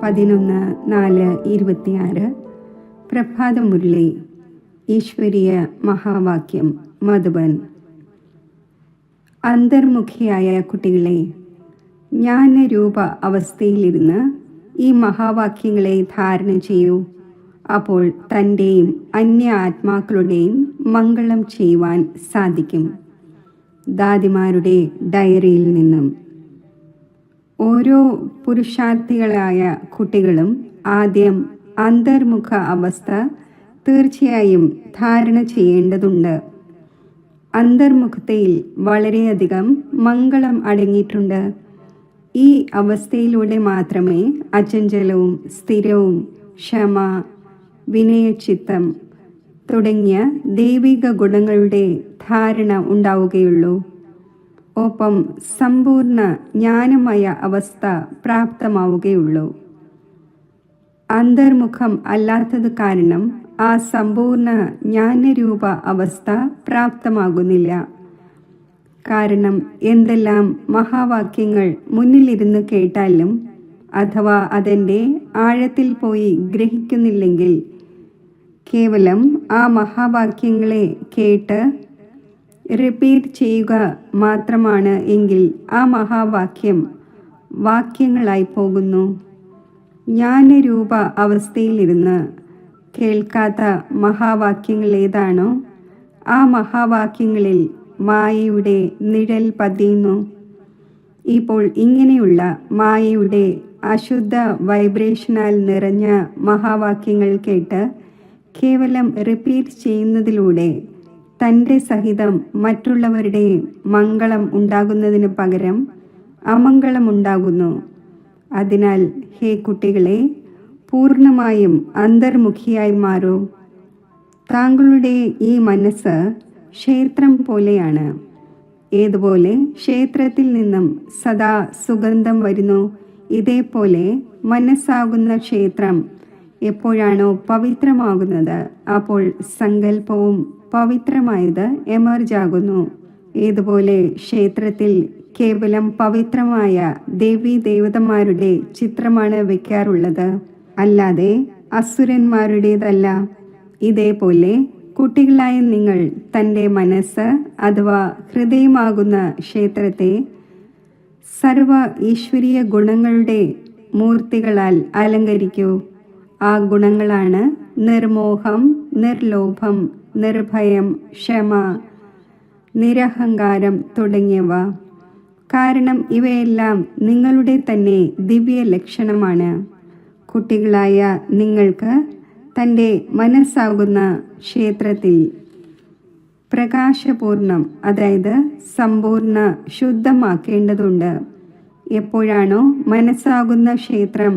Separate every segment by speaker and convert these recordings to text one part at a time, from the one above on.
Speaker 1: 11/4/26 പ്രഭാതമുരളി ഈശ്വരീയ മഹാവാക്യം മധുബൻ. അന്തർമുഖിയായ കുട്ടികളെ, ജ്ഞാനരൂപ അവസ്ഥയിലിരുന്ന് ഈ മഹാവാക്യങ്ങളെ ധാരണ ചെയ്യൂ. അപ്പോൾ തൻ്റെയും അന്യ ആത്മാക്കളുടെയും മംഗളം ചെയ്യുവാൻ സാധിക്കും. ദാദിമാരുടെ ഡയറിയിൽ നിന്നും. ഓരോ പുരുഷാർത്ഥികളായ കുട്ടികളും ആദ്യം അന്തർമുഖ അവസ്ഥ തീർച്ചയായും ധാരണ ചെയ്യേണ്ടതുണ്ട്. അന്തർമുഖതയിൽ വളരെയധികം മംഗളം അടങ്ങിയിട്ടുണ്ട്. ഈ അവസ്ഥയിലൂടെ മാത്രമേ അചഞ്ചലവും സ്ഥിരവും ക്ഷമ, വിനയചിത്തം തുടങ്ങിയ ദൈവിക ഗുണങ്ങളുടെ ധാരണ ഉണ്ടാവുകയുള്ളൂ. ഒപ്പം സമ്പൂർണ്ണ ജ്ഞാനമയ അവസ്ഥ പ്രാപ്തമാവുകയുള്ളൂ. അന്തർമുഖം അല്ലാത്തത് കാരണം ആ സമ്പൂർണ്ണ ജ്ഞാനരൂപ അവസ്ഥ പ്രാപ്തമാകുന്നില്ല. കാരണം എന്തെല്ലാം മഹാവാക്യങ്ങൾ മുന്നിലിരുന്ന് കേട്ടാലും അഥവാ അതിൻ്റെ ആഴത്തിൽ പോയി ഗ്രഹിക്കുന്നില്ലെങ്കിൽ കേവലം ആ മഹാവാക്യങ്ങളെ കേട്ട് റിപ്പീറ്റ് ചെയ്യുക മാത്രമാണ് എങ്കിൽ ആ മഹാവാക്യം വാക്യങ്ങളായി പോകുന്നു. ജ്ഞാനരൂപ അവസ്ഥയിലിരുന്ന് കേൾക്കാത്ത മഹാവാക്യങ്ങൾ ഏതാണോ ആ മഹാവാക്യങ്ങളിൽ മായയുടെ നിഴൽ പതിയുന്നു. ഇപ്പോൾ ഇങ്ങനെയുള്ള മായയുടെ അശുദ്ധ വൈബ്രേഷനാൽ നിറഞ്ഞ മഹാവാക്യങ്ങൾ കേട്ട് കേവലം റിപ്പീറ്റ് ചെയ്യുന്നതിലൂടെ തൻ്റെ സഹിതം മറ്റുള്ളവരുടെ മംഗളം ഉണ്ടാകുന്നതിന് പകരം അമംഗളം ഉണ്ടാകുന്നു. അതിനാൽ ഹേ കുട്ടികളെ, പൂർണ്ണമായും അന്തർമുഖിയായി മാറൂ. താങ്കളുടെ ഈ മനസ്സ് ക്ഷേത്രം പോലെയാണ്. ഏതുപോലെ ക്ഷേത്രത്തിൽ നിന്നും സദാ സുഗന്ധം വരുന്നു, ഇതേപോലെ മനസ്സാകുന്ന ക്ഷേത്രം എപ്പോഴാണോ പവിത്രമാകുന്നത് അപ്പോൾ സങ്കല്പവും പവിത്രമായത് എമർജാകുന്നു. ഏതുപോലെ ക്ഷേത്രത്തിൽ കേവലം പവിത്രമായ ദേവീ ദേവതമാരുടെ ചിത്രമാണ് വയ്ക്കാറുള്ളത്, അല്ലാതെ അസുരന്മാരുടേതല്ല. ഇതേപോലെ കുട്ടികളായ നിങ്ങൾ തൻ്റെ മനസ്സ് അഥവാ ഹൃദയമാകുന്ന ക്ഷേത്രത്തെ സർവ ഈശ്വരീയ ഗുണങ്ങളുടെ മൂർത്തികളാൽ അലങ്കരിക്കൂ. ആ ഗുണങ്ങളാണ് നിർമോഹം, നിർലോഭം, നിർഭയം, ക്ഷമ, നിരഹങ്കാരം തുടങ്ങിയവ. കാരണം ഇവയെല്ലാം നിങ്ങളുടെ തന്നെ ദിവ്യ ലക്ഷണമാണ്. കുട്ടികളായ നിങ്ങൾക്ക് തൻ്റെ മനസ്സാകുന്ന ക്ഷേത്രത്തിൽ പ്രകാശപൂർണം, അതായത് സമ്പൂർണ്ണ ശുദ്ധമാക്കേണ്ടതുണ്ട്. എപ്പോഴാണോ മനസ്സാകുന്ന ക്ഷേത്രം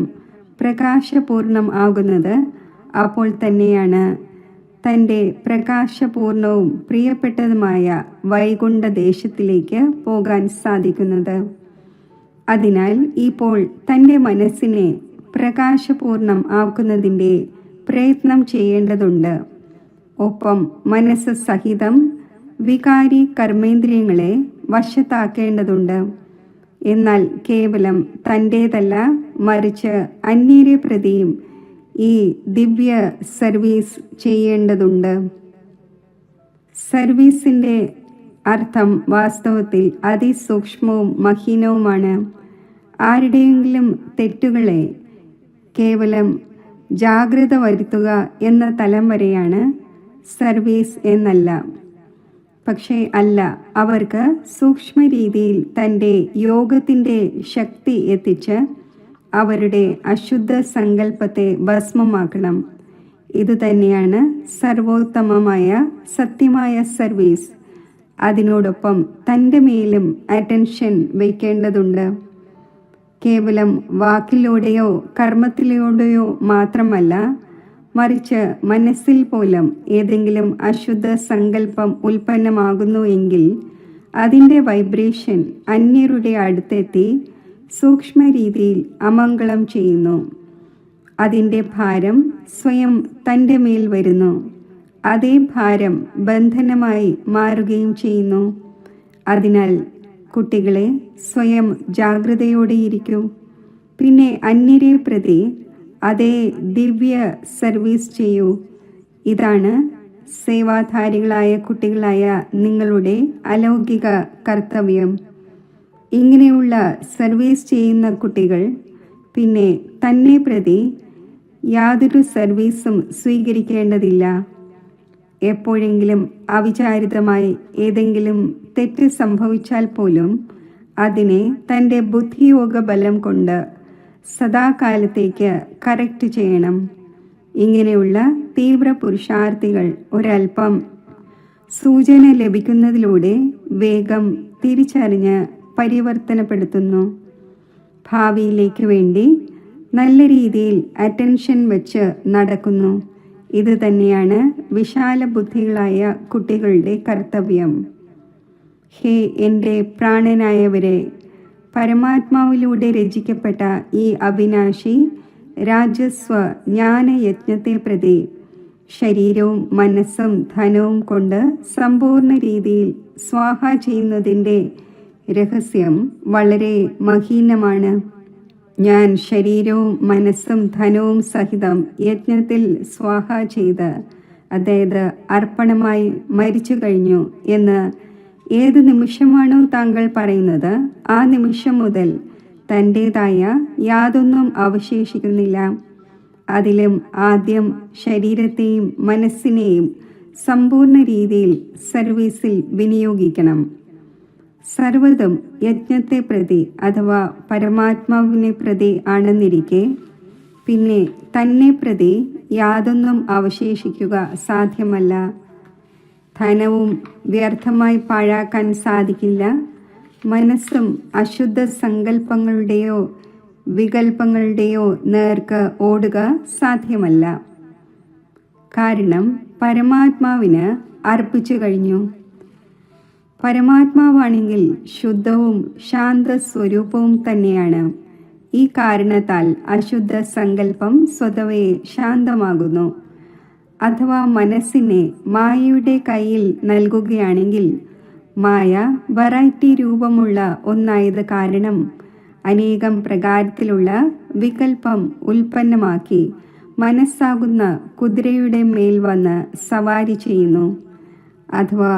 Speaker 1: പ്രകാശപൂർണം ആകുന്നത് അപ്പോൾ തന്നെയാണ് തൻ്റെ പ്രകാശപൂർണവും പ്രിയപ്പെട്ടതുമായ വൈകുണ്ഠ ദേശത്തിലേക്ക് പോകാൻ സാധിക്കുന്നത്. അതിനാൽ ഇപ്പോൾ തൻ്റെ മനസ്സിനെ പ്രകാശപൂർണം ആക്കുന്നതിൻ്റെ പ്രയത്നം ചെയ്യേണ്ടതുണ്ട്. ഒപ്പം മനസ്സ് സഹിതം വികാരി കർമ്മേന്ദ്രിയങ്ങളെ വശത്താക്കേണ്ടതുണ്ട്. എന്നാൽ കേവലം തൻ്റേതല്ല, മറിച്ച് അന്യരെ പ്രതിയും ഈ ദിവ്യ സർവീസ് ചെയ്യേണ്ടതുണ്ട്. സർവീസിൻ്റെ അർത്ഥം വാസ്തവത്തിൽ അതിസൂക്ഷ്മവും മഹീനവുമാണ്. ആരുടെയെങ്കിലും തെറ്റുകളെ കേവലം ജാഗ്രത വരുത്തുക എന്ന തലം വരെയാണ് സർവീസ് എന്നല്ല. പക്ഷേ അല്ല, അവർക്ക് സൂക്ഷ്മ രീതിയിൽ തൻ്റെ യോഗത്തിൻ്റെ ശക്തി എത്തിച്ച് അവരുടെ അശുദ്ധ സങ്കല്പത്തെ ഭസ്മമാക്കണം. ഇതുതന്നെയാണ് സർവോത്തമമായ സത്യമായ സർവീസ്. അതിനോടൊപ്പം തൻ്റെ മേലും അറ്റൻഷൻ വയ്ക്കേണ്ടതുണ്ട്. കേവലം വാക്കിലൂടെയോ കർമ്മത്തിലൂടെയോ മാത്രമല്ല, മറിച്ച് മനസ്സിൽ പോലും ഏതെങ്കിലും അശുദ്ധ സങ്കല്പം ഉൽപ്പന്നമാകുന്നു എങ്കിൽ അതിൻ്റെ വൈബ്രേഷൻ അന്യരുടെ അടുത്തെത്തി സൂക്ഷ്മ രീതിയിൽ അമംഗളം ചെയ്യുന്നു. അതിൻ്റെ ഭാരം സ്വയം തൻ്റെ മേൽ വരുന്നു. അതേ ഭാരം ബന്ധനമായി മാറുകയും ചെയ്യുന്നു. അതിനാൽ കുട്ടികളെ, സ്വയം ജാഗ്രതയോടെയിരിക്കൂ. പിന്നെ അന്യരെ പ്രതി അതേ ദിവ്യ സർവീസ് ചെയ്യൂ. ഇതാണ് സേവാധാരികളായ കുട്ടികളായ നിങ്ങളുടെ അലൗകിക കർത്തവ്യം. ഇങ്ങനെയുള്ള സർവീസ് ചെയ്യുന്ന കുട്ടികൾ പിന്നെ തന്നെ പ്രതി യാതൊരു സർവീസും സ്വീകരിക്കേണ്ടതില്ല. എപ്പോഴെങ്കിലും അവിചാരിതമായി ഏതെങ്കിലും തെറ്റ് സംഭവിച്ചാൽ പോലും അതിനെ തൻ്റെ ബുദ്ധിയോഗ ബലം കൊണ്ട് സദാകാലത്തേക്ക് കറക്റ്റ് ചെയ്യണം. ഇങ്ങനെയുള്ള തീവ്ര പുരുഷാർത്ഥികൾ ഒരൽപ്പം സൂചന ലഭിക്കുന്നതിലൂടെ വേഗം തിരിച്ചറിഞ്ഞ് പരിവർത്തനപ്പെടുത്തുന്നു. ഭാവിയിലേക്ക് വേണ്ടി നല്ല രീതിയിൽ അറ്റൻഷൻ വെച്ച് നടക്കുന്നു. ഇത് തന്നെയാണ് വിശാല ബുദ്ധികളായ കുട്ടികളുടെ കർത്തവ്യം. ഹേ എൻ്റെ പ്രാണനായവരെ, പരമാത്മാവിലൂടെ രചിക്കപ്പെട്ട ഈ അവിനാശി രാജസ്വ ജ്ഞാനയജ്ഞത്തെ പ്രതി ശരീരവും മനസ്സും ധനവും കൊണ്ട് സമ്പൂർണ്ണ രീതിയിൽ സ്വാഹ ചെയ്യുന്നതിൻ്റെ രഹസ്യം വളരെ മഹീനമാണ്. ഞാൻ ശരീരവും മനസ്സും ധനവും സഹിതം യജ്ഞത്തിൽ സ്വാഹ ചെയ്ത്, അതായത് അർപ്പണമായി മരിച്ചു കഴിഞ്ഞു എന്ന് ഏത് നിമിഷമാണോ താങ്കൾ പറയുന്നത്, ആ നിമിഷം മുതൽ തൻ്റേതായ യാതൊന്നും അവശേഷിക്കുന്നില്ല. അതിലും ആദ്യം ശരീരത്തെയും മനസ്സിനെയും സമ്പൂർണ്ണ രീതിയിൽ സർവീസിൽ വിനിയോഗിക്കണം. സർവ്വതും യജ്ഞത്തെ പ്രതി അഥവാ പരമാത്മാവിനെ പ്രതി ആണെന്നിരിക്കെ പിന്നെ തന്നെ പ്രതി യാതൊന്നും അവശേഷിക്കുക സാധ്യമല്ല. ധനവും വ്യർത്ഥമായി പാഴാക്കാൻ സാധിക്കില്ല. മനസ്സും അശുദ്ധ സങ്കല്പങ്ങളുടെയോ വികൽപ്പങ്ങളുടെയോ നേർക്ക് ഓടുക സാധ്യമല്ല. കാരണം പരമാത്മാവിന് അർപ്പിച്ചു കഴിഞ്ഞു. പരമാത്മാവാണെങ്കിൽ ശുദ്ധവും ശാന്ത സ്വരൂപവും തന്നെയാണ്. ഈ കാരണത്താൽ അശുദ്ധ സങ്കല്പം സ്വതവേ ശാന്തമാകുന്നു. അഥവാ മനസ്സിനെ മായയുടെ കയ്യിൽ നൽകുകയാണെങ്കിൽ മായ വെറൈറ്റി രൂപമുള്ള ഒന്നായത് കാരണം അനേകം പ്രകാരത്തിലുള്ള വികൽപ്പം ഉൽപ്പന്നമാക്കി മനസ്സാകുന്ന കുതിരയുടെ മേൽ വന്ന് സവാരി ചെയ്യുന്നു. അഥവാ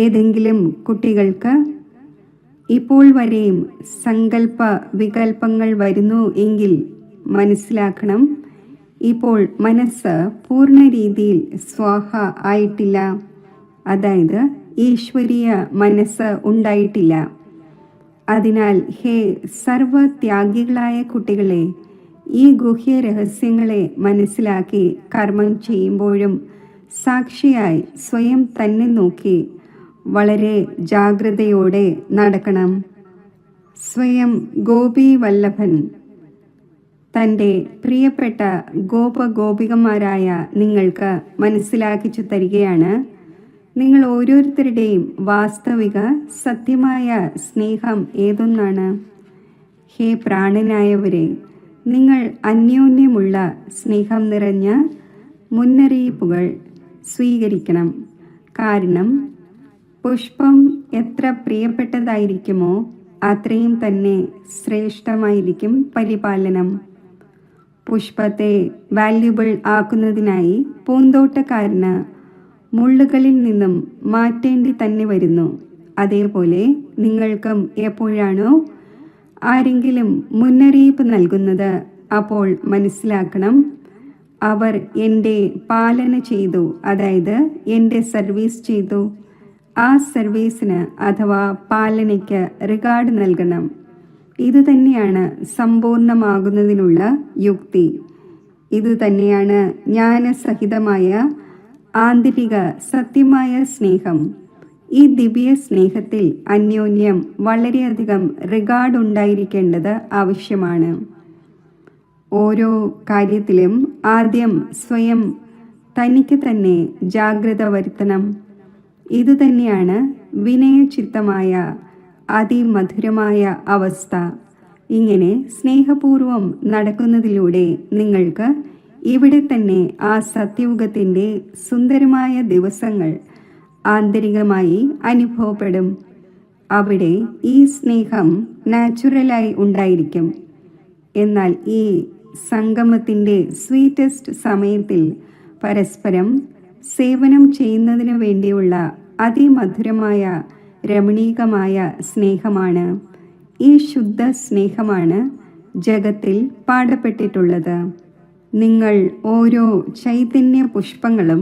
Speaker 1: ഏതെങ്കിലും കുട്ടികൾക്ക് ഇപ്പോൾ വരെയും സങ്കല്പ വികൽപ്പങ്ങൾ വരുന്നു എങ്കിൽ മനസ്സിലാക്കണം, ഇപ്പോൾ മനസ്സ് പൂർണ്ണ രീതിയിൽ സ്വാഹ ആയിട്ടില്ല. അതായത് ഈശ്വരീയ മനസ്സ് ഉണ്ടായിട്ടില്ല. അതിനാൽ ഹേ സർവത്യാഗികളായ കുട്ടികളെ, ഈ ഗുഹ്യ രഹസ്യങ്ങളെ മനസ്സിലാക്കി കർമ്മം ചെയ്യുമ്പോഴും സാക്ഷിയായി സ്വയം തന്നെ നോക്കി വളരെ ജാഗ്രതയോടെ നടക്കണം. സ്വയം ഗോപി വല്ലഭൻ തൻ്റെ പ്രിയപ്പെട്ട ഗോപഗോപികമാരായ നിങ്ങൾക്ക് മനസ്സിലാക്കിച്ചു തരികയാണ്, നിങ്ങൾ ഓരോരുത്തരുടെയും വാസ്തവിക സത്യമായ സ്നേഹം ഏതൊന്നാണ്. ഹേ പ്രാണനായവരെ, നിങ്ങൾ അന്യോന്യമുള്ള സ്നേഹം നിറഞ്ഞ മുന്നറിയിപ്പുകൾ സ്വീകരിക്കണം. കാരണം പുഷ്പം എത്ര പ്രിയപ്പെട്ടതായിരിക്കുമോ അത്രയും തന്നെ ശ്രേഷ്ഠമായിരിക്കും പരിപാലനം. പുഷ്പത്തെ വാല്യുബിൾ ആക്കുന്നതിനായി പൂന്തോട്ടക്കാരന് മുള്ളുകളിൽ നിന്നും മാറ്റേണ്ടി തന്നെ വരുന്നു. അതേപോലെ നിങ്ങൾക്കും എപ്പോഴാണോ ആരെങ്കിലും മുന്നറിയിപ്പ് നൽകുന്നത്, അപ്പോൾ മനസ്സിലാക്കണം, അവർ എൻ്റെ പാലന ചെയ്തു, അതായത് എൻ്റെ സർവീസ് ചെയ്തു. ആ സർവീസിന് അഥവാ പാലനയ്ക്ക് റിഗാർഡ് നൽകണം. ഇതുതന്നെയാണ് സമ്പൂർണമാകുന്നതിനുള്ള യുക്തി. ഇതുതന്നെയാണ് ജ്ഞാനസഹിതമായ ആന്തരിക സത്യമായ സ്നേഹം. ഈ ദിവ്യ സ്നേഹത്തിൽ അന്യോന്യം വളരെയധികം റിഗാർഡ് ഉണ്ടായിരിക്കേണ്ടത് ആവശ്യമാണ്. ഓരോ കാര്യത്തിലും ആദ്യം സ്വയം തനിക്ക് തന്നെ ജാഗ്രത വരുത്തണം. ഇതുതന്നെയാണ് വിനയചിത്തമായ അതിമധുരമായ അവസ്ഥ. ഇങ്ങനെ സ്നേഹപൂർവം നടക്കുന്നതിലൂടെ നിങ്ങൾക്ക് ഇവിടെ തന്നെ ആ സത്യയുഗത്തിൻ്റെ സുന്ദരമായ ദിവസങ്ങൾ ആന്തരികമായി അനുഭവപ്പെടും. അവിടെ ഈ സ്നേഹം നാച്ചുറലായി ഉണ്ടായിരിക്കും. എന്നാൽ ഈ സംഗമത്തിൻ്റെ സ്വീറ്റസ്റ്റ് സമയത്തിൽ പരസ്പരം സേവനം ചെയ്യുന്നതിനു വേണ്ടിയുള്ള അതിമധുരമായ രമണീകമായ സ്നേഹമാണ്. ഈ ശുദ്ധ സ്നേഹമാണ് ജഗത്തിൽ പാടപ്പെട്ടിട്ടുള്ളത്. നിങ്ങൾ ഓരോ ചൈതന്യ പുഷ്പങ്ങളും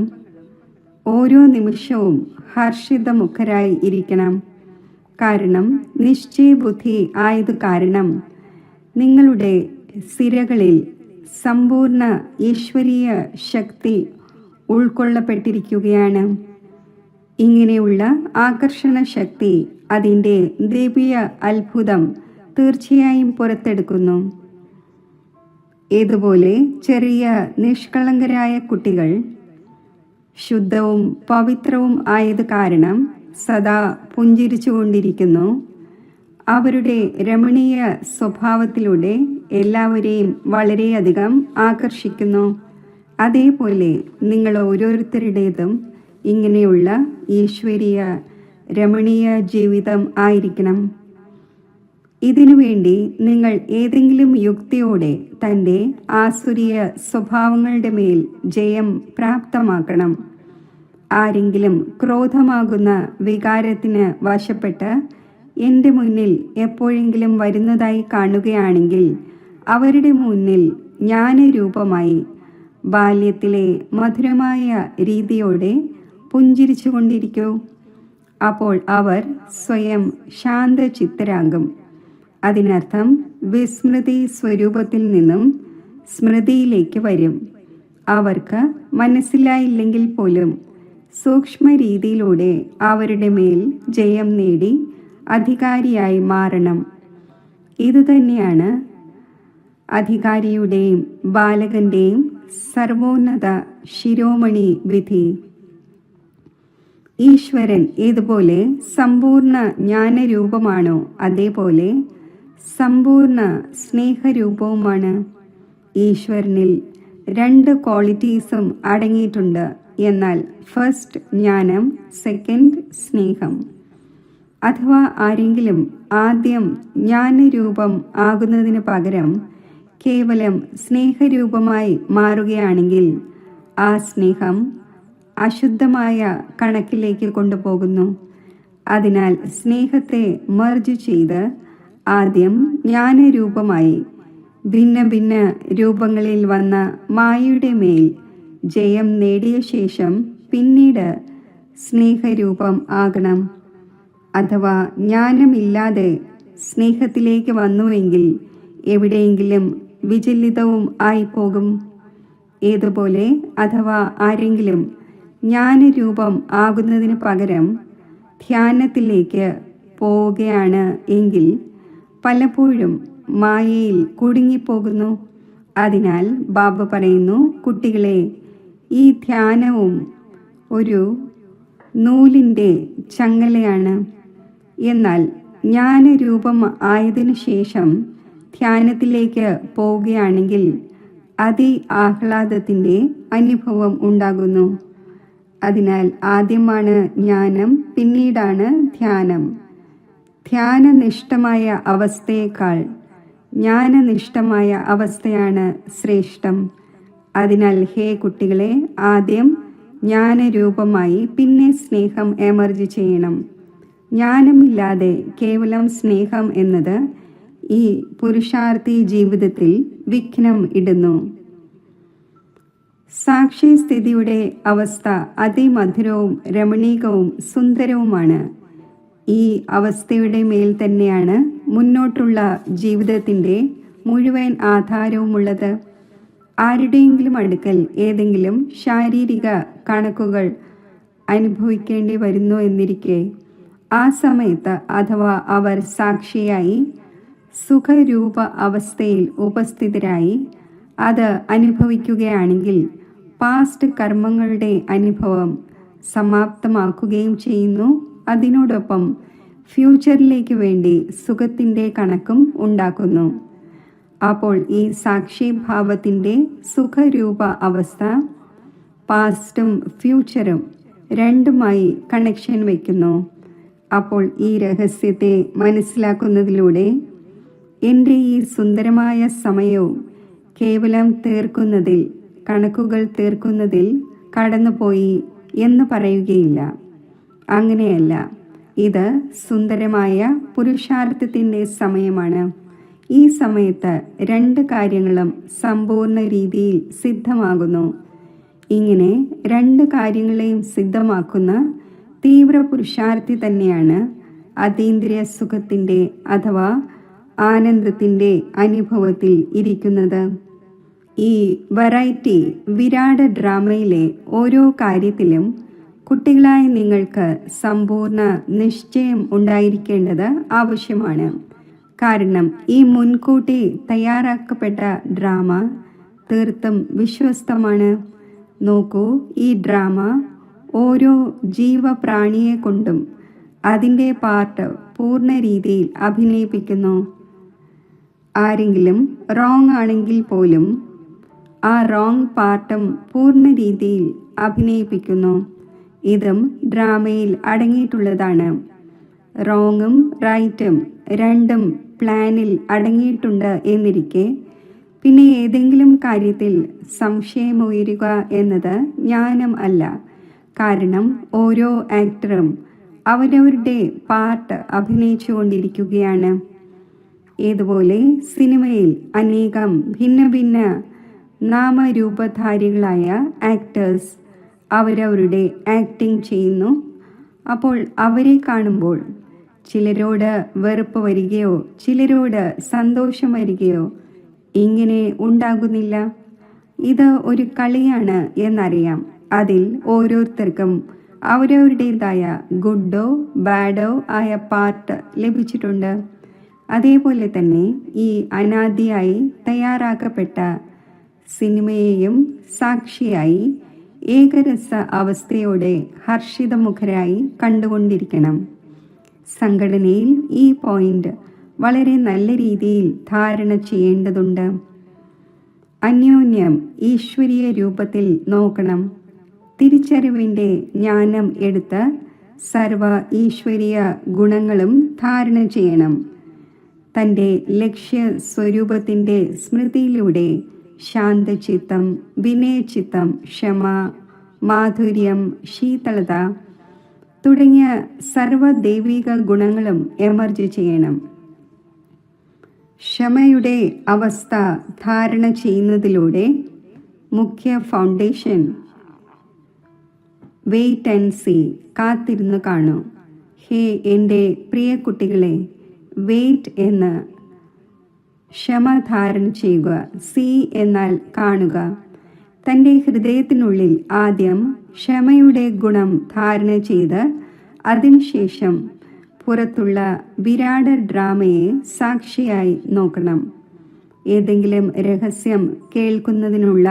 Speaker 1: ഓരോ നിമിഷവും ഹർഷിതമുഖരായി ഇരിക്കണം. കാരണം നിശ്ചയബുദ്ധി ആയത് കാരണം നിങ്ങളുടെ സിരകളിൽ സമ്പൂർണ്ണ ഈശ്വരീയ ശക്തി ഉൾക്കൊള്ളപ്പെട്ടിരിക്കുകയാണ്. ഇങ്ങനെയുള്ള ആകർഷണ ശക്തി അതിൻ്റെ ദിവ്യ അത്ഭുതം തീർച്ചയായും പുറത്തെടുക്കുന്നു. ഇതുപോലെ ചെറിയ നിഷ്കളങ്കരായ കുട്ടികൾ ശുദ്ധവും പവിത്രവും ആയത് കാരണം സദാ പുഞ്ചിരിച്ചുകൊണ്ടിരിക്കുന്നു. അവരുടെ രമണീയ സ്വഭാവത്തിലൂടെ എല്ലാവരെയും വളരെയധികം ആകർഷിക്കുന്നു. അതേപോലെ നിങ്ങൾ ഓരോരുത്തരുടേതും ഇങ്ങനെയുള്ള ഈശ്വരീയ രമണീയ ജീവിതം ആയിരിക്കണം. ഇതിനുവേണ്ടി നിങ്ങൾ ഏതെങ്കിലും യുക്തിയോടെ തൻ്റെ ആസുരീയ സ്വഭാവങ്ങളുടെ മേൽ ജയം പ്രാപ്തമാക്കണം. ആരെങ്കിലും ക്രോധമാകുന്ന വികാരത്തിന് വശപ്പെട്ട് എൻ്റെ മുന്നിൽ എപ്പോഴെങ്കിലും വരുന്നതായി കാണുകയാണെങ്കിൽ അവരുടെ മുന്നിൽ ജ്ഞാനരൂപമായി ബാല്യത്തിലെ മധുരമായ രീതിയോടെ പുഞ്ചിരിച്ചു കൊണ്ടിരിക്കൂ. അപ്പോൾ അവർ സ്വയം ശാന്തചിത്തരാകും. അതിനർത്ഥം വിസ്മൃതി സ്വരൂപത്തിൽ നിന്നും സ്മൃതിയിലേക്ക് വരും. അവർക്ക് മനസ്സിലായില്ലെങ്കിൽ പോലും സൂക്ഷ്മ രീതിയിലൂടെ അവരുടെ മേൽ ജയം നേടി അധികാരിയായി മാറണം. ഇതുതന്നെയാണ് അധികാരിയുടെയും ബാലകന്റെയും സർവോന്നത ശിരോമണി വിധി. ഈശ്വരൻ ഏതുപോലെ സമ്പൂർണ്ണ ജ്ഞാനരൂപമാണോ അതേപോലെ സമ്പൂർണ്ണ സ്നേഹരൂപവുമാണ്. ഈശ്വരനിൽ 2 ക്വാളിറ്റീസും അടങ്ങിയിട്ടുണ്ട്. എന്നാൽ ഫസ്റ്റ് ജ്ഞാനം, സെക്കൻഡ് സ്നേഹം. അഥവാ ആരെങ്കിലും ആദ്യം ജ്ഞാനരൂപം ആകുന്നതിന് പകരം കേവലം സ്നേഹരൂപമായി മാറുകയാണെങ്കിൽ ആ സ്നേഹം അശുദ്ധമായ കണക്കിലേക്ക് കൊണ്ടുപോകുന്നു. അതിനാൽ സ്നേഹത്തെ മെർജ് ചെയ്ത് ആദ്യം ജ്ഞാനരൂപമായി ഭിന്ന ഭിന്ന രൂപങ്ങളിൽ വന്ന മായയുടെ മേൽ ജയം നേടിയ ശേഷം പിന്നീട് സ്നേഹരൂപം ആകണം. അഥവാ ജ്ഞാനമില്ലാതെ സ്നേഹത്തിലേക്ക് വന്നുവെങ്കിൽ എവിടെയെങ്കിലും വിചലിതവും ആയിപ്പോകും. ഏതുപോലെ അഥവാ ആരെങ്കിലും ജ്ഞാനരൂപം ആകുന്നതിന് പകരം ധ്യാനത്തിലേക്ക് പോവുകയാണ് എങ്കിൽ പലപ്പോഴും മായയിൽ കുടുങ്ങിപ്പോകുന്നു. അതിനാൽ ബാബ പറയുന്നു, കുട്ടികളെ, ഈ ധ്യാനവും ഒരു നൂലിൻ്റെ ചങ്ങലയാണ്. എന്നാൽ ജ്ഞാനരൂപം ആയതിനു ശേഷം ധ്യാനത്തിലേക്ക് പോവുകയാണെങ്കിൽ അതി ആഹ്ലാദത്തിൻ്റെ അനുഭവം ഉണ്ടാകുന്നു. അതിനാൽ ആദ്യമാണ് ജ്ഞാനം, പിന്നീടാണ് ധ്യാനം. ധ്യാനനിഷ്ഠമായ അവസ്ഥയേക്കാൾ ജ്ഞാനനിഷ്ഠമായ അവസ്ഥയാണ് ശ്രേഷ്ഠം. അതിനാൽ ഹേ കുട്ടികളെ, ആദ്യം ജ്ഞാനരൂപമായി പിന്നെ സ്നേഹം എമർജ് ചെയ്യണം. ജ്ഞാനമില്ലാതെ കേവലം സ്നേഹം എന്നത് ഈ പുരുഷാർത്ഥി ജീവിതത്തിൽ വിഘ്നം ഇടുന്നു. സാക്ഷി സ്ഥിതിയുടെ അവസ്ഥ അതിമധുരവും രമണീകവും സുന്ദരവുമാണ്. ഈ അവസ്ഥയുടെ മേൽ തന്നെയാണ് മുന്നോട്ടുള്ള ജീവിതത്തിൻ്റെ മുഴുവൻ ആധാരവുമുള്ളത്. ആരുടെയെങ്കിലും അടുക്കൽ ഏതെങ്കിലും ശാരീരിക കണക്കുകൾ അനുഭവിക്കേണ്ടി വരുന്നു എന്നിരിക്കെ ആ സമയത്ത് അഥവാ അവർ സാക്ഷിയായി സുഖരൂപ അവസ്ഥയിൽ ഉപസ്ഥിതരായി അത് അനുഭവിക്കുകയാണെങ്കിൽ പാസ്റ്റ് കർമ്മങ്ങളുടെ അനുഭവം സമാപ്തമാക്കുകയും ചെയ്യുന്നു. അതിനോടൊപ്പം ഫ്യൂച്ചറിലേക്ക് വേണ്ടി സുഖത്തിൻ്റെ കണക്കും ഉണ്ടാക്കുന്നു. അപ്പോൾ ഈ സാക്ഷിഭാവത്തിൻ്റെ സുഖരൂപ അവസ്ഥ പാസ്റ്റും ഫ്യൂച്ചറും രണ്ടുമായി കണക്ഷൻ വയ്ക്കുന്നു. അപ്പോൾ ഈ രഹസ്യത്തെ മനസ്സിലാക്കുന്നതിലൂടെ എൻ്റെ ഈ സുന്ദരമായ സമയവും കേവലം കണക്കുകൾ തീർക്കുന്നതിൽ കടന്നുപോയി എന്ന് പറയുകയില്ല. അങ്ങനെയല്ല, ഇത് സുന്ദരമായ പുരുഷാർത്ഥത്തിൻ്റെ സമയമാണ്. ഈ സമയത്ത് 2 കാര്യങ്ങളും സമ്പൂർണ്ണ രീതിയിൽ സിദ്ധമാകുന്നു. ഇങ്ങനെ 2 കാര്യങ്ങളെയും സിദ്ധമാക്കുന്ന തീവ്ര പുരുഷാർത്ഥി തന്നെയാണ് അതീന്ദ്രിയ സുഖത്തിൻ്റെ അഥവാ ആനന്ദത്തിൻ്റെ അനുഭവത്തിൽ ഇരിക്കുന്നത്. ഈ വെറൈറ്റി വിരാട് ഡ്രാമയിലെ ഓരോ കാര്യത്തിലും കുട്ടികളായ നിങ്ങൾക്ക് സമ്പൂർണ്ണ നിശ്ചയം ഉണ്ടായിരിക്കേണ്ടത് ആവശ്യമാണ്. കാരണം ഈ മുൻകൂട്ടി തയ്യാറാക്കപ്പെട്ട ഡ്രാമ തീർത്തും വിശ്വസ്തമാണ്. നോക്കൂ, ഈ ഡ്രാമ ഓരോ ജീവപ്രാണിയെ കൊണ്ടും അതിൻ്റെ പാർട്ട് പൂർണ്ണ രീതിയിൽ അഭിനയിപ്പിക്കുന്നു. ആരെങ്കിലും റോങ് ആണെങ്കിൽ പോലും ആ റോങ് പാർട്ടും പൂർണ്ണ രീതിയിൽ അഭിനയിപ്പിക്കുന്നു. ഇതും ഡ്രാമയിൽ അടങ്ങിയിട്ടുള്ളതാണ്. റോങ്ങും റൈറ്റും രണ്ടും പ്ലാനിൽ അടങ്ങിയിട്ടുണ്ട് എന്നിരിക്കെ പിന്നെ ഏതെങ്കിലും കാര്യത്തിൽ സംശയമുയരുക എന്നത് ജ്ഞാനം അല്ല. കാരണം ഓരോ ആക്ടറും അവരവരുടെ പാർട്ട് അഭിനയിച്ചു കൊണ്ടിരിക്കുകയാണ്. ഏതുപോലെ സിനിമയിൽ അനേകം ഭിന്ന ഭിന്ന നാമരൂപധാരികളായ ആക്ടേഴ്സ് അവരവരുടെ ആക്ടിംഗ് ചെയ്യുന്നു. അപ്പോൾ അവരെ കാണുമ്പോൾ ചിലരോട് വെറുപ്പ് വരികയോ ചിലരോട് സന്തോഷം വരികയോ ഇങ്ങനെ ഉണ്ടാകുന്നില്ല. ഇത് ഒരു കളിയാണ് എന്നറിയാം. അതിൽ ഓരോരുത്തർക്കും അവരവരുടേതായ ഗുഡോ ബാഡോ ആയ പാർട്ട് ലഭിച്ചിട്ടുണ്ട്. അതേപോലെ തന്നെ ഈ അനാദിയായി തയ്യാറാക്കപ്പെട്ട സിനിമയെയും സാക്ഷിയായി ഏകരസ അവസ്ഥയോടെ ഹർഷിതമുഖരായി കണ്ടുകൊണ്ടിരിക്കണം. സംഘടനയിൽ ഈ പോയിന്റ് വളരെ നല്ല രീതിയിൽ ധാരണ ചെയ്യേണ്ടതുണ്ട്. അന്യോന്യം ഈശ്വരീയ രൂപത്തിൽ നോക്കണം. തിരിച്ചറിവിൻ്റെ ജ്ഞാനം എടുത്ത് സർവ ഈശ്വരീയ ഗുണങ്ങളും ധാരണ ചെയ്യണം. തൻ്റെ ലക്ഷ്യ സ്വരൂപത്തിൻ്റെ സ്മൃതിയിലൂടെ ശാന്തചിത്തം, വിനയചിത്തം, ക്ഷമ, മാധുര്യം, ശീതളത തുടങ്ങിയ സർവദൈവിക ഗുണങ്ങളും എമർജ് ചെയ്യണം. ക്ഷമയുടെ അവസ്ഥ ധാരണ ചെയ്യുന്നതിലൂടെ മുഖ്യ ഫൗണ്ടേഷൻ വെയിറ്റ് ആൻഡ് സീ, കാത്തിരുന്ന് കാണൂ. ഹേ എൻ്റെ പ്രിയ കുട്ടികളെ, വെയിറ്റ് എന്ന് ക്ഷമ ധാരണ ചെയ്യുക. സീ എന്നാൽ കാണുക. തൻ്റെ ഹൃദയത്തിനുള്ളിൽ ആദ്യം ക്ഷമയുടെ ഗുണം ധാരണ ചെയ്ത് അതിനുശേഷം പുറത്തുള്ള വിരാട ഡ്രാമയെ സാക്ഷിയായി നോക്കണം. ഏതെങ്കിലും രഹസ്യം കേൾക്കുന്നതിനുള്ള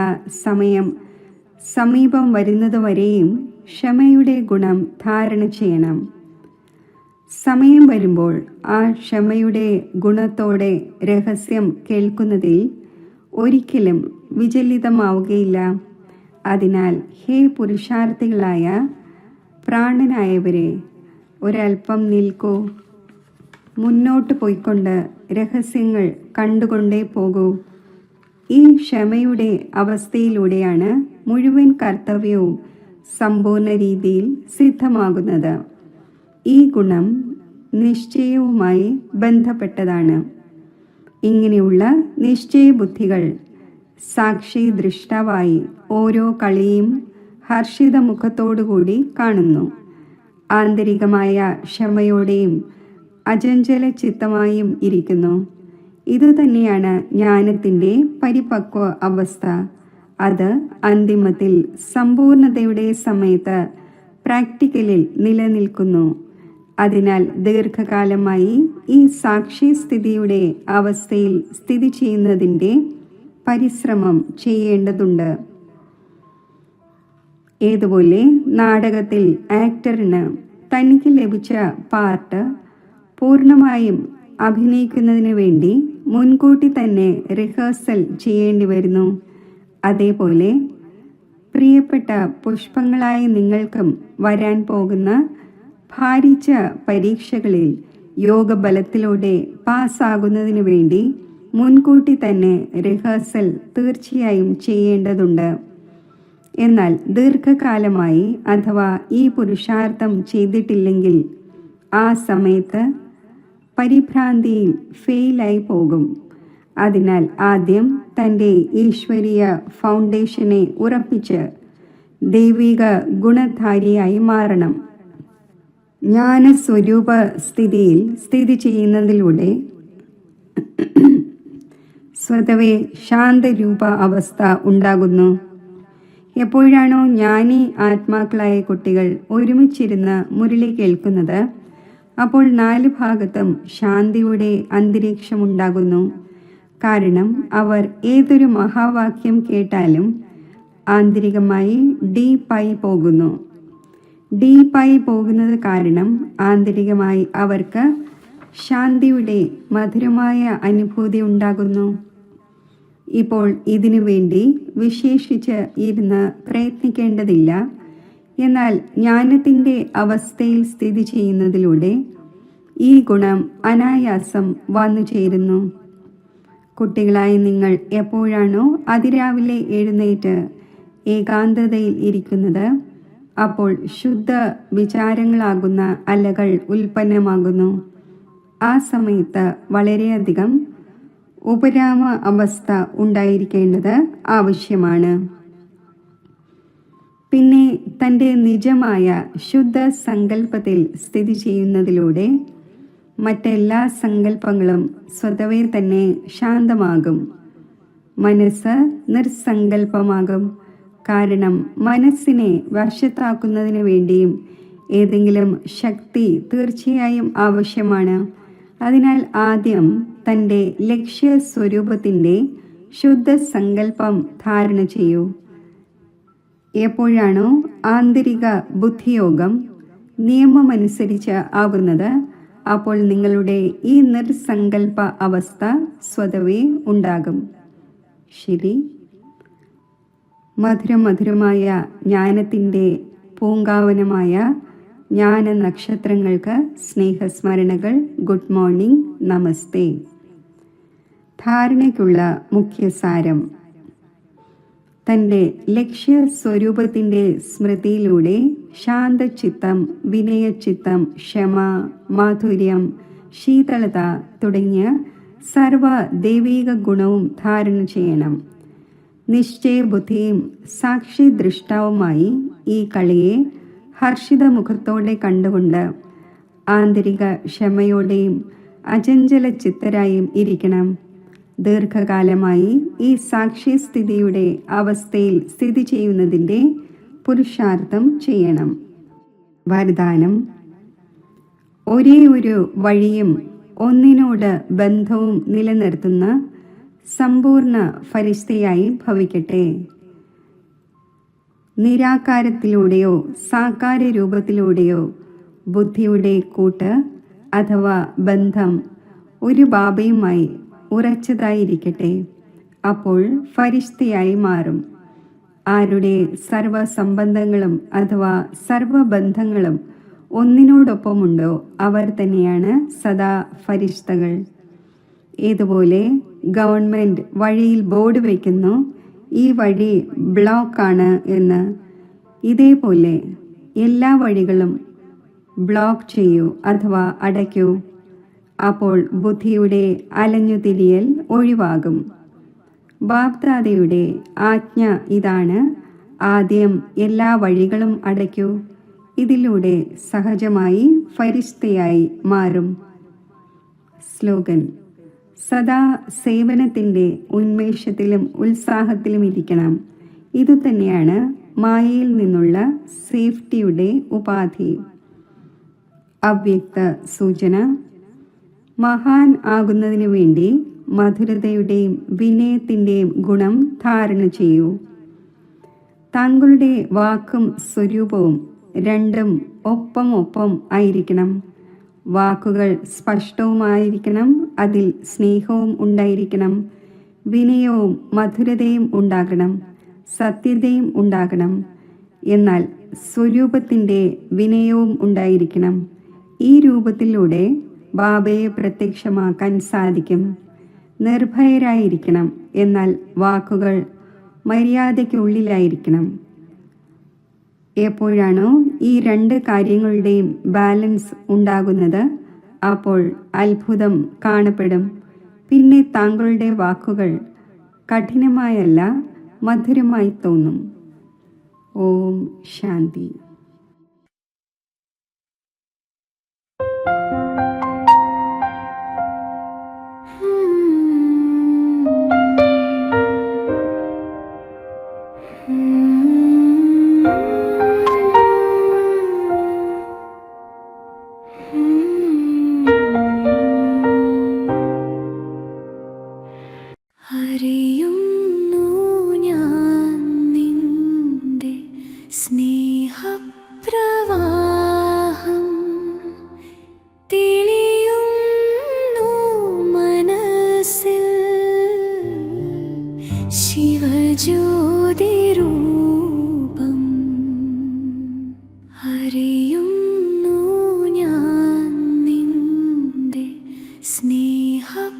Speaker 1: സമീപം വരുന്നതുവരെയും ക്ഷമയുടെ ഗുണം ധാരണ ചെയ്യണം. സമയം വരുമ്പോൾ ആ ക്ഷമയുടെ ഗുണത്തോടെ രഹസ്യം കേൾക്കുന്നതിൽ ഒരിക്കലും വിചലിതമാവുകയില്ല. അതിനാൽ ഹേ പുരുഷാർത്ഥികളായ പ്രാണനായവരെ, ഒരൽപ്പം നിൽക്കൂ. മുന്നോട്ട് പോയിക്കൊണ്ട് രഹസ്യങ്ങൾ കണ്ടുകൊണ്ടേ പോകൂ. ഈ ക്ഷമയുടെ അവസ്ഥയിലൂടെയാണ് മുഴുവൻ കർത്തവ്യവും സമ്പൂർണ്ണ രീതിയിൽ സിദ്ധമാകുന്നത്. ഈ ഗുണം നിശ്ചയവുമായി ബന്ധപ്പെട്ടതാണ്. ഇങ്ങനെയുള്ള നിശ്ചയബുദ്ധികൾ സാക്ഷി ദൃഷ്ടാവായി ഓരോ കളിയും ഹർഷിതമുഖത്തോടുകൂടി കാണുന്നു. ആന്തരികമായ ക്ഷമയോടെയും അചഞ്ചല ചിത്തമായും ഇരിക്കുന്നു. ഇതുതന്നെയാണ് ജ്ഞാനത്തിൻ്റെ പരിപക്വ അവസ്ഥ. അത് അന്തിമത്തിൽ സമ്പൂർണതയുടെ സമയത്ത് പ്രാക്ടിക്കലിൽ നിലനിൽക്കുന്നു. അതിനാൽ ദീർഘകാലമായി ഈ സാക്ഷി സ്ഥിതിയുടെ അവസ്ഥയിൽ സ്ഥിതി ചെയ്യുന്നതിൻ്റെ പരിശ്രമം ചെയ്യേണ്ടതുണ്ട്. ഏതുപോലെ നാടകത്തിൽ ആക്ടറിന് തനിക്ക് ലഭിച്ച പാർട്ട് പൂർണ്ണമായും അഭിനയിക്കുന്നതിന് വേണ്ടി മുൻകൂട്ടി തന്നെ റിഹേഴ്സൽ ചെയ്യേണ്ടി വരുന്നു. അതേപോലെ പ്രിയപ്പെട്ട പുഷ്പങ്ങളായ നിങ്ങൾക്കും വരാൻ പോകുന്ന ഭാരിച്ച പരീക്ഷകളിൽ യോഗബലത്തിലൂടെ പാസ്സാകുന്നതിനു വേണ്ടി മുൻകൂട്ടി തന്നെ റിഹേഴ്സൽ തീർച്ചയായും ചെയ്യേണ്ടതുണ്ട്. എന്നാൽ ദീർഘകാലമായി അഥവാ ഈ പുരുഷാർത്ഥം ചെയ്തിട്ടില്ലെങ്കിൽ ആ സമയത്ത് പരിഭ്രാന്തിയിൽ ഫെയിലായി പോകും. അതിനാൽ ആദ്യം തൻ്റെ ഈശ്വരീയ ഫൗണ്ടേഷനെ ഉറപ്പിച്ച് ദൈവിക ഗുണധാരിയായി മാറണം. ജ്ഞാനസ്വരൂപ സ്ഥിതിയിൽ സ്ഥിതി ചെയ്യുന്നതിലൂടെ സ്വതവേ ശാന്തരൂപ അവസ്ഥ ഉണ്ടാകുന്നു. എപ്പോഴാണോ ജ്ഞാനി ആത്മാക്കളായ കുട്ടികൾ ഒരുമിച്ചിരുന്ന് മുരളി കേൾക്കുന്നത്, അപ്പോൾ 4 ഭാഗത്തും ശാന്തിയുടെ അന്തരീക്ഷമുണ്ടാകുന്നു. കാരണം അവർ ഏതൊരു മഹാവാക്യം കേട്ടാലും ആന്തരികമായി ഡീപ്പായി പോകുന്നു. ഡീപ്പായി പോകുന്നത് കാരണം ആന്തരികമായി അവർക്ക് ശാന്തിയുടെ മധുരമായ അനുഭൂതി ഉണ്ടാകുന്നു. ഇപ്പോൾ ഇതിനു വേണ്ടി വിശേഷിച്ച് ഇരുന്ന് പ്രയത്നിക്കേണ്ടതില്ല. എന്നാൽ ജ്ഞാനത്തിൻ്റെ അവസ്ഥയിൽ സ്ഥിതി ചെയ്യുന്നതിലൂടെ ഈ ഗുണം അനായാസം വന്നു ചേരുന്നു. കുട്ടികളായി നിങ്ങൾ എപ്പോഴാണോ അതിരാവിലെ എഴുന്നേറ്റ് ഏകാന്തതയിൽ ഇരിക്കുന്നത്, അപ്പോൾ ശുദ്ധ വിചാരങ്ങളാകുന്ന അലകൾ ഉൽപ്പന്നമാകുന്നു. ആ സമയത്ത് വളരെയധികം ഉപരാമ അവസ്ഥ ഉണ്ടായിരിക്കേണ്ടത് ആവശ്യമാണ്. പിന്നെ തൻ്റെ നിജമായ ശുദ്ധ സങ്കല്പത്തിൽ സ്ഥിതി ചെയ്യുന്നതിലൂടെ മറ്റെല്ലാ സങ്കല്പങ്ങളും സ്വതവേ തന്നെ ശാന്തമാകും. മനസ്സ് നിർസങ്കല്പമാകും. കാരണം മനസ്സിനെ വശത്താക്കുന്നതിന് വേണ്ടിയും ഏതെങ്കിലും ശക്തി തീർച്ചയായും ആവശ്യമാണ്. അതിനാൽ ആദ്യം തൻ്റെ ലക്ഷ്യസ്വരൂപത്തിൻ്റെ ശുദ്ധ സങ്കല്പം ധാരണ ചെയ്യൂ. എപ്പോഴാണോ ആന്തരിക ബുദ്ധിയോഗം നിയമമനുസരിച്ച് ആകുന്നത്, അപ്പോൾ നിങ്ങളുടെ ഈ നിർസങ്കല്പ അവസ്ഥ സ്വതവേ ഉണ്ടാകും. ശരി. മധുരമധുരമായ ജ്ഞാനത്തിൻ്റെ പൂങ്കാവനമായ ജ്ഞാന നക്ഷത്രങ്ങൾക്ക് സ്നേഹസ്മരണകൾ. Good morning. നമസ്തേ. ധാരണയ്ക്കുള്ള മുഖ്യസാരം: തൻ്റെ ലക്ഷ്യസ്വരൂപത്തിൻ്റെ സ്മൃതിയിലൂടെ ശാന്തചിത്തം, വിനയചിത്തം, ക്ഷമ, മാധുര്യം, ശീതളത തുടങ്ങിയ സർവ ദൈവിക ഗുണവും ധാരണ ചെയ്യണം. നിശ്ചയബുദ്ധിയും സാക്ഷി ദൃഷ്ടാവുമായി ഈ കളിയെ ഹർഷിത മുഖത്തോടെ കണ്ടുകൊണ്ട് ആന്തരിക ക്ഷമയോടെയും അചഞ്ചല ചിത്തരായും ഇരിക്കണം. ദീർഘകാലമായി ഈ സാക്ഷ്യസ്ഥിതിയുടെ അവസ്ഥയിൽ സ്ഥിതി ചെയ്യുന്നതിൻ്റെ പുരുഷാർത്ഥം ചെയ്യണം. വരദാനം: ഒരേ ഒരു വഴിയും ഒന്നിനോട് ബന്ധവും നിലനിർത്തുന്ന സമ്പൂർണ്ണ ഫരിസ്തയായി ഭവിക്കട്ടെ. നിരാകാരത്തിലൂടെയോ സാകാര രൂപത്തിലൂടെയോ ബുദ്ധിയുടെ കൂട്ട് അഥവാ ബന്ധം ഒരു ബാബയുമായി ഉറച്ചതായിരിക്കട്ടെ. അപ്പോൾ ഫരിഷ്തയായി മാറും. ആരുടെ സർവസംബന്ധങ്ങളും അഥവാ സർവബന്ധങ്ങളും ഒന്നിനോടൊപ്പമുണ്ടോ അവർ തന്നെയാണ് സദാ ഫരിഷ്തകൾ. ഏതുപോലെ ഗവൺമെൻറ് വഴിയിൽ ബോർഡ് വയ്ക്കുന്നു, ഈ വഴി ബ്ലോക്കാണ് എന്ന്. ഇതേപോലെ എല്ലാ വഴികളും ബ്ലോക്ക് ചെയ്യൂ അഥവാ അടയ്ക്കൂ. അപ്പോൾ ബുദ്ധിയുടെ അലഞ്ഞുതിരിയൽ ഒഴിവാകും. ബാപ്ദാദയുടെ ആജ്ഞ ഇതാണ്: ആദ്യം എല്ലാ വഴികളും അടയ്ക്കൂ. ഇതിലൂടെ സഹജമായി ഫരിഷ്തയായി മാറും. സ്ലോഗൻ: സദാ സേവനത്തിൻ്റെ ഉന്മേഷത്തിലും ഉത്സാഹത്തിലും ഇരിക്കണം. ഇതുതന്നെയാണ് മായയിൽ നിന്നുള്ള സേഫ്റ്റിയുടെ ഉപാധി. അവ്യക്ത സൂചന: മഹാൻ ആകുന്നതിനു വേണ്ടി മധുരതയുടെയും വിനയത്തിൻ്റെയും ഗുണം ധാരണ ചെയ്യൂ. താങ്കളുടെ വാക്കും സ്വരൂപവും രണ്ടും ഒപ്പം ആയിരിക്കണം. വാക്കുകൾ സ്പഷ്ടവുമായിരിക്കണം, അതിൽ സ്നേഹവും ഉണ്ടായിരിക്കണം, വിനയവും മധുരതയും ഉണ്ടാകണം, സത്യതയും ഉണ്ടാകണം. എന്നാൽ സ്വരൂപത്തിൻ്റെ വിനയവും ഉണ്ടായിരിക്കണം. ഈ രൂപത്തിലൂടെ ബാബയെ പ്രത്യക്ഷമാക്കാൻ സാധിക്കും. നിർഭയരായിരിക്കണം, എന്നാൽ വാക്കുകൾ മര്യാദയ്ക്കുള്ളിലായിരിക്കണം. എപ്പോഴാണോ ഈ രണ്ട് കാര്യങ്ങളുടെയും ബാലൻസ് ഉണ്ടാകുന്നത്, അപ്പോൾ അത്ഭുതം കാണപ്പെടും. പിന്നെ താങ്കളുടെ വാക്കുകൾ കഠിനമായല്ല, മധുരമായി തോന്നും. ഓം ശാന്തി.
Speaker 2: അറിയുന്നു ഞാൻ നിന്റെ സ്നേഹപ്രവാഹം, തെളിയുന്നു മനസ്സിൽ ശിവജ്യോതിരൂപം. അറിയുന്നു ഞാൻ നിന്റെ സ്നേഹപ്രവാഹം,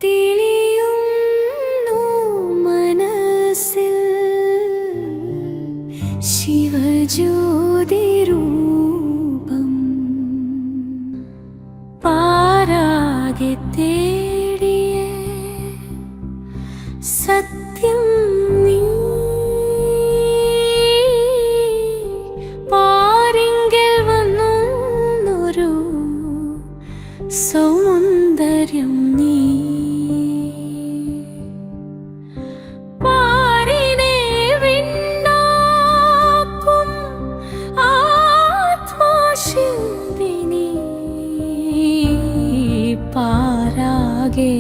Speaker 2: തെളിയുന്നു മനസ്സിൽ ശിവജ്യോതിരൂപം. പാരാകെ തേടിയ സത്യം നീ, പാരിങ്കൽ വന്നൊരു സൗന്ദര്യം നീ. പാരിനെ വിണ്ണാക്കും ആത്മശില്പിനി, പാരാകെ